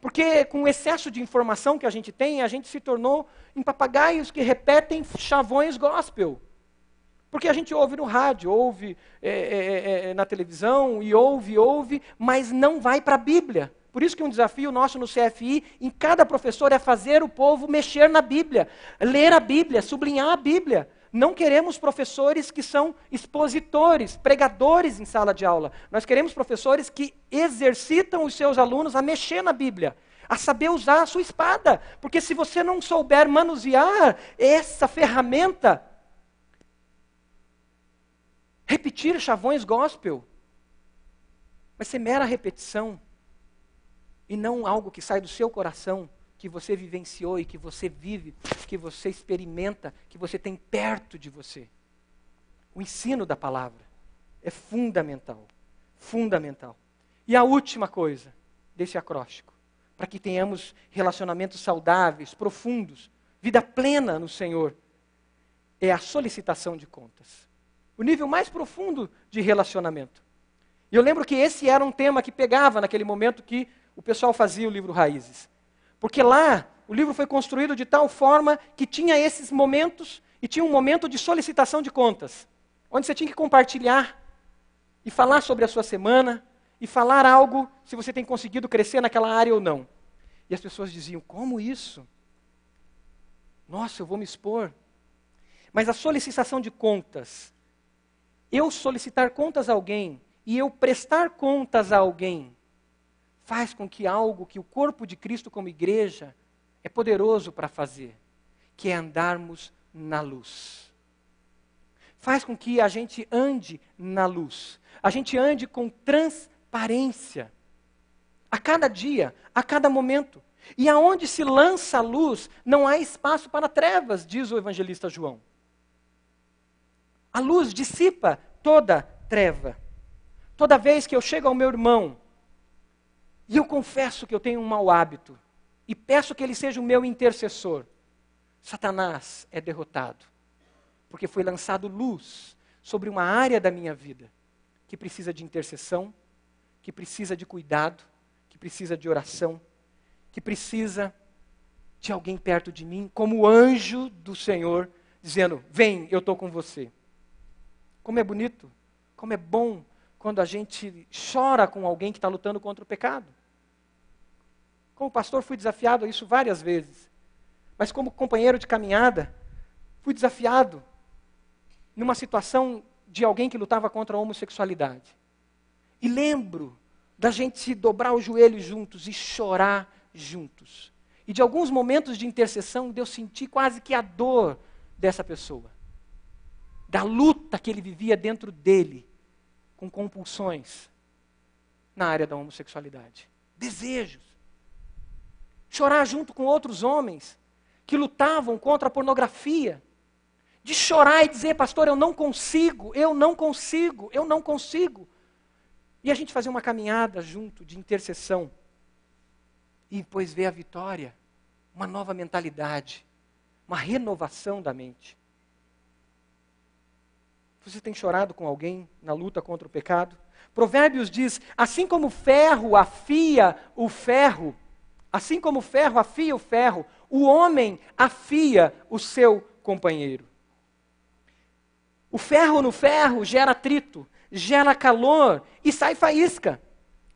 Porque com o excesso de informação que a gente tem, a gente se tornou em papagaios que repetem chavões gospel. Porque a gente ouve no rádio, ouve na televisão, e ouve, mas não vai para a Bíblia. Por isso que um desafio nosso no CFI, em cada professor, é fazer o povo mexer na Bíblia, ler a Bíblia, sublinhar a Bíblia. Não queremos professores que são expositores, pregadores em sala de aula. Nós queremos professores que exercitam os seus alunos a mexer na Bíblia, a saber usar a sua espada. Porque se você não souber manusear essa ferramenta, repetir chavões gospel vai ser mera repetição e não algo que sai do seu coração, que você vivenciou e que você vive, que você experimenta, que você tem perto de você. O ensino da palavra é fundamental, fundamental. E a última coisa desse acróstico, para que tenhamos relacionamentos saudáveis, profundos, vida plena no Senhor, é a solicitação de contas. O nível mais profundo de relacionamento. E eu lembro que esse era um tema que pegava naquele momento que o pessoal fazia o livro Raízes. Porque lá, o livro foi construído de tal forma que tinha esses momentos, e tinha um momento de solicitação de contas, onde você tinha que compartilhar, e falar sobre a sua semana, e falar algo, se você tem conseguido crescer naquela área ou não. E as pessoas diziam, como isso? Nossa, eu vou me expor. Mas a solicitação de contas, eu solicitar contas a alguém, e eu prestar contas a alguém, faz com que algo que o corpo de Cristo como igreja é poderoso para fazer, que é andarmos na luz. Faz com que a gente ande na luz. A gente ande com transparência. A cada dia, a cada momento. E aonde se lança a luz, não há espaço para trevas, diz o evangelista João. A luz dissipa toda treva. Toda vez que eu chego ao meu irmão, e eu confesso que eu tenho um mau hábito, e peço que ele seja o meu intercessor, Satanás é derrotado, porque foi lançado luz sobre uma área da minha vida, que precisa de intercessão, que precisa de cuidado, que precisa de oração, que precisa de alguém perto de mim, como o anjo do Senhor, dizendo, vem, eu estou com você. Como é bonito, como é bom, quando a gente chora com alguém que está lutando contra o pecado. Como pastor fui desafiado a isso várias vezes. Mas como companheiro de caminhada, fui desafiado numa situação de alguém que lutava contra a homossexualidade. E lembro da gente dobrar os joelhos juntos e chorar juntos. E de alguns momentos de intercessão, de eu sentir quase que a dor dessa pessoa. Da luta que ele vivia dentro dele, com compulsões na área da homossexualidade. Desejos. Chorar junto com outros homens que lutavam contra a pornografia. De chorar e dizer, pastor, eu não consigo. E a gente fazer uma caminhada junto de intercessão. E depois ver a vitória, uma nova mentalidade, uma renovação da mente. Você tem chorado com alguém na luta contra o pecado? Provérbios diz, assim como o ferro afia o ferro, o homem afia o seu companheiro. O ferro no ferro gera atrito, gera calor e sai faísca.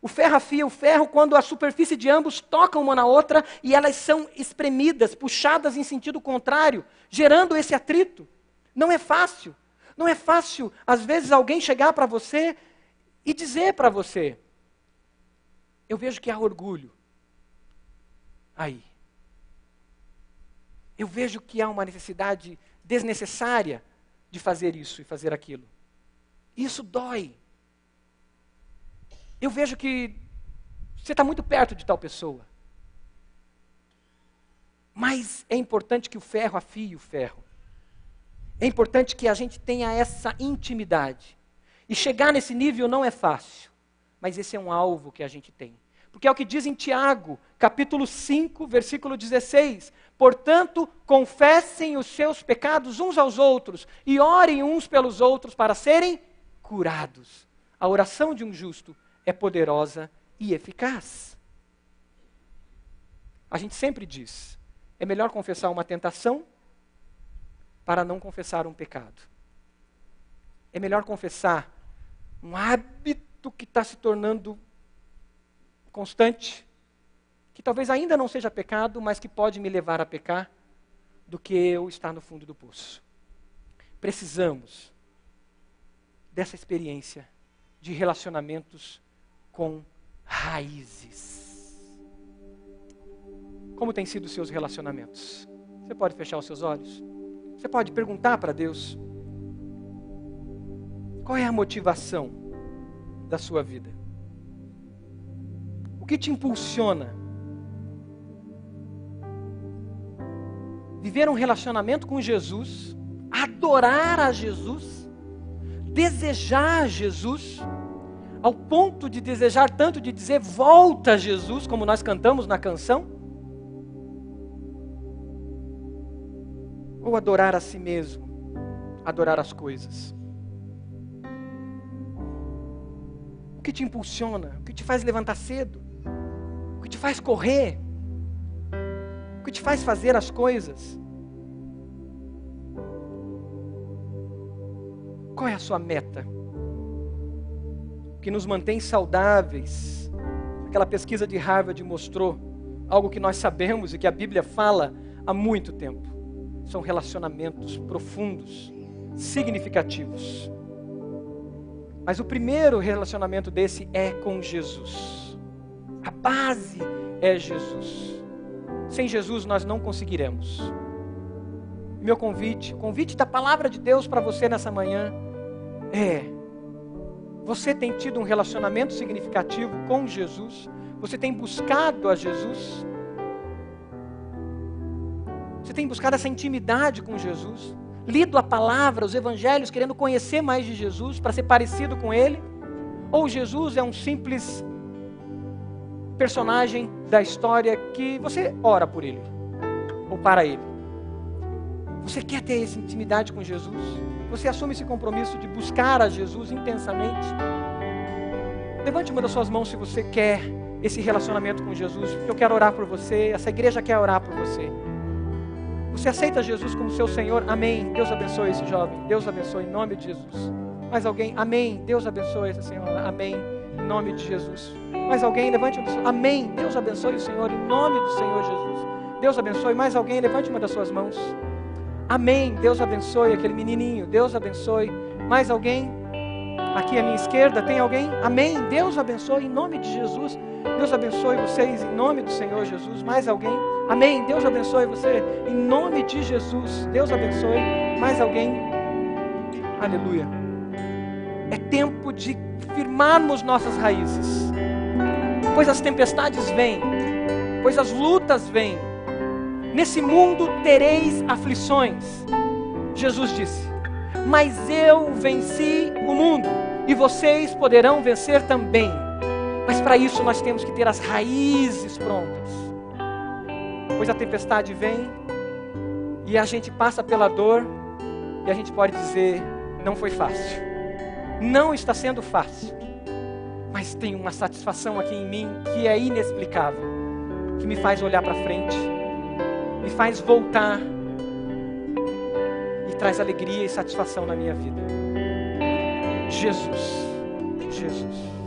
O ferro afia o ferro quando a superfície de ambos toca uma na outra e elas são espremidas, puxadas em sentido contrário, gerando esse atrito. Não é fácil. Não é fácil, às vezes, alguém chegar para você e dizer para você: eu vejo que há orgulho aí. Eu vejo que há uma necessidade desnecessária de fazer isso e fazer aquilo. Isso dói. Eu vejo que você está muito perto de tal pessoa. Mas é importante que o ferro afie o ferro. É importante que a gente tenha essa intimidade. E chegar nesse nível não é fácil. Mas esse é um alvo que a gente tem. Porque é o que diz em Tiago, capítulo 5, versículo 16. Portanto, confessem os seus pecados uns aos outros e orem uns pelos outros para serem curados. A oração de um justo é poderosa e eficaz. A gente sempre diz, é melhor confessar uma tentação para não confessar um pecado. É melhor confessar um hábito que está se tornando constante, que talvez ainda não seja pecado, mas que pode me levar a pecar, do que eu estar no fundo do poço. Precisamos dessa experiência de relacionamentos com raízes. Como têm sido os seus relacionamentos? Você pode fechar os seus olhos? Você pode perguntar para Deus: qual é a motivação da sua vida? O que te impulsiona? Viver um relacionamento com Jesus, adorar a Jesus, desejar Jesus, ao ponto de desejar tanto de dizer volta a Jesus, como nós cantamos na canção? Ou adorar a si mesmo, adorar as coisas? O que te impulsiona? O que te faz levantar cedo? O que te faz correr? O que te faz fazer as coisas? Qual é a sua meta? O que nos mantém saudáveis? Aquela pesquisa de Harvard mostrou algo que nós sabemos e que a Bíblia fala há muito tempo. São relacionamentos profundos, significativos. Mas o primeiro relacionamento desse é com Jesus. A base é Jesus. Sem Jesus nós não conseguiremos. Meu convite, o convite da palavra de Deus para você nessa manhã é: você tem tido um relacionamento significativo com Jesus? Você tem buscado a Jesus? Você tem buscado essa intimidade com Jesus? Lido a palavra, os evangelhos, querendo conhecer mais de Jesus, para ser parecido com Ele? Ou Jesus é um simples personagem da história que você ora por Ele, ou para Ele? Você quer ter essa intimidade com Jesus? Você assume esse compromisso de buscar a Jesus intensamente? Levante uma das suas mãos se você quer esse relacionamento com Jesus. Eu quero orar por você, essa igreja quer orar por você. Você aceita Jesus como seu Senhor? Amém. Deus abençoe esse jovem. Deus abençoe em nome de Jesus. Mais alguém? Amém. Deus abençoe essa senhora. Amém. Em nome de Jesus. Mais alguém? Levante uma das suas mãos. Amém. Deus abençoe o Senhor em nome do Senhor Jesus. Deus abençoe. Mais alguém? Levante uma das suas mãos. Amém. Deus abençoe aquele menininho. Deus abençoe. Mais alguém? Aqui à minha esquerda, tem alguém? Amém. Deus abençoe em nome de Jesus. Deus abençoe vocês em nome do Senhor Jesus. Mais alguém? Amém. Deus abençoe você em nome de Jesus. Deus abençoe. Mais alguém? Aleluia. É tempo de firmarmos nossas raízes. Pois as tempestades vêm, pois as lutas vêm. Nesse mundo tereis aflições. Jesus disse: mas eu venci o mundo e vocês poderão vencer também. Mas para isso nós temos que ter as raízes prontas. Pois a tempestade vem e a gente passa pela dor e a gente pode dizer: não foi fácil. Não está sendo fácil. Mas tem uma satisfação aqui em mim que é inexplicável, que me faz olhar para frente, me faz voltar e traz alegria e satisfação na minha vida. Jesus, Jesus.